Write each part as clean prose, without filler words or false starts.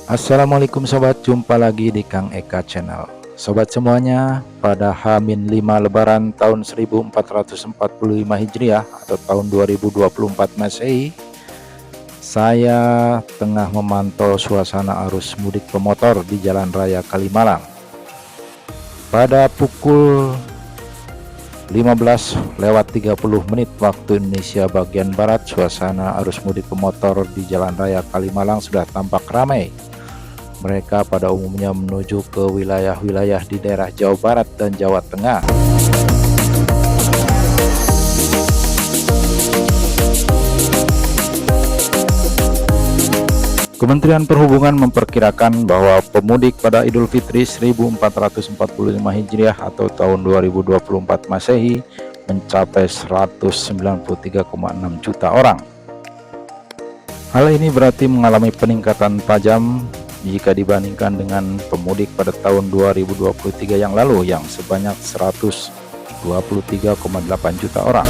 Assalamualaikum sobat, jumpa lagi di Kang Eka Channel. Sobat semuanya, pada H-5 Lebaran tahun 1445 Hijriah atau tahun 2024 Masehi, saya tengah memantau suasana arus mudik pemotor di Jalan Raya Kalimalang. Pada pukul 15:30 waktu Indonesia bagian Barat, suasana arus mudik pemotor di Jalan Raya Kalimalang sudah tampak ramai. Mereka pada umumnya menuju ke wilayah-wilayah di daerah Jawa Barat dan Jawa Tengah. Kementerian Perhubungan memperkirakan bahwa pemudik pada Idul Fitri 1445 Hijriah atau tahun 2024 Masehi mencapai 193,6 juta orang. Hal ini berarti mengalami peningkatan tajam jika dibandingkan dengan pemudik pada tahun 2023 yang lalu yang sebanyak 123,8 juta orang.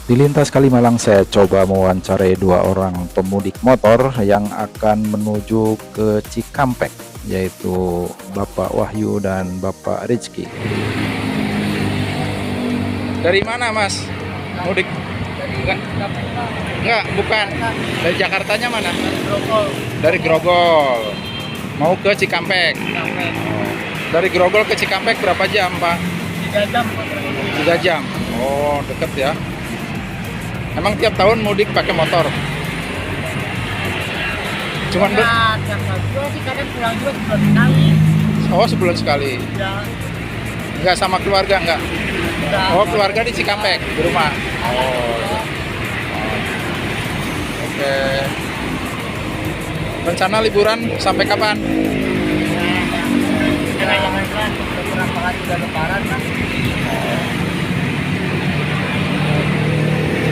Di lintas Kalimalang saya coba mewawancarai dua orang pemudik motor yang akan menuju ke Cikampek, yaitu Bapak Wahyu dan Bapak Rizky. Dari mana Mas? Mudik? Enggak, bukan. Dari Jakartanya mana? Dari Grogol. Mau ke Cikampek. Dari Grogol ke Cikampek berapa jam, Pak? 3 jam. 3 jam. Oh, deket ya. Emang tiap tahun mudik pakai motor? Cuman tiap tahun sih, kadang pulang juga sebulan sekali. Oh, sebulan sekali. Ya, Enggak sama keluarga enggak? udah. Oh, keluarga di Cikampek, di rumah. Oh, iya. Oke. Rencana liburan sampai kapan? Jangan kan, beberapa kali udah lebaran kan.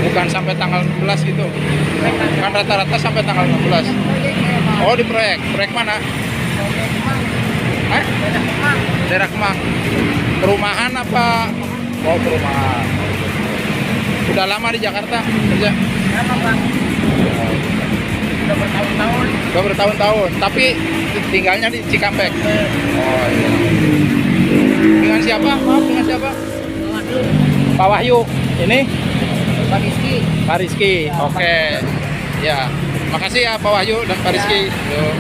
Bukan sampai tanggal 16 gitu. Kan rata-rata sampai tanggal 16. Oh, di proyek. Proyek mana? Daerah Kemang. Perumahan apa? Oh, perumahan. Udah lama di Jakarta kerja? Emang Bang, udah bertahun-tahun. Udah bertahun-tahun, tapi tinggalnya di Cikampek. Oh iya. Dengan siapa? Maaf, dengan siapa? Waduh, Pak Wahyu. Ini Pak Rizky. Pak Rizky. Oke. Ya. Makasih ya Pak Wahyu dan Pak Rizky. Yuk.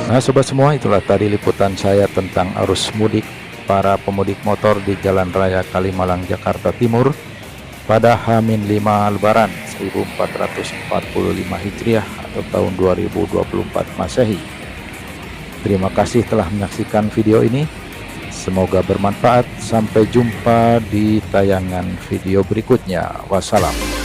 Nah sobat semua, itulah tadi liputan saya tentang arus mudik para pemudik motor di Jalan Raya Kalimalang, Jakarta Timur pada H-5 Lebaran 1445 Hijriah atau tahun 2024 Masehi. Terima kasih telah menyaksikan video ini. Semoga bermanfaat. Sampai jumpa di tayangan video berikutnya. Wassalam.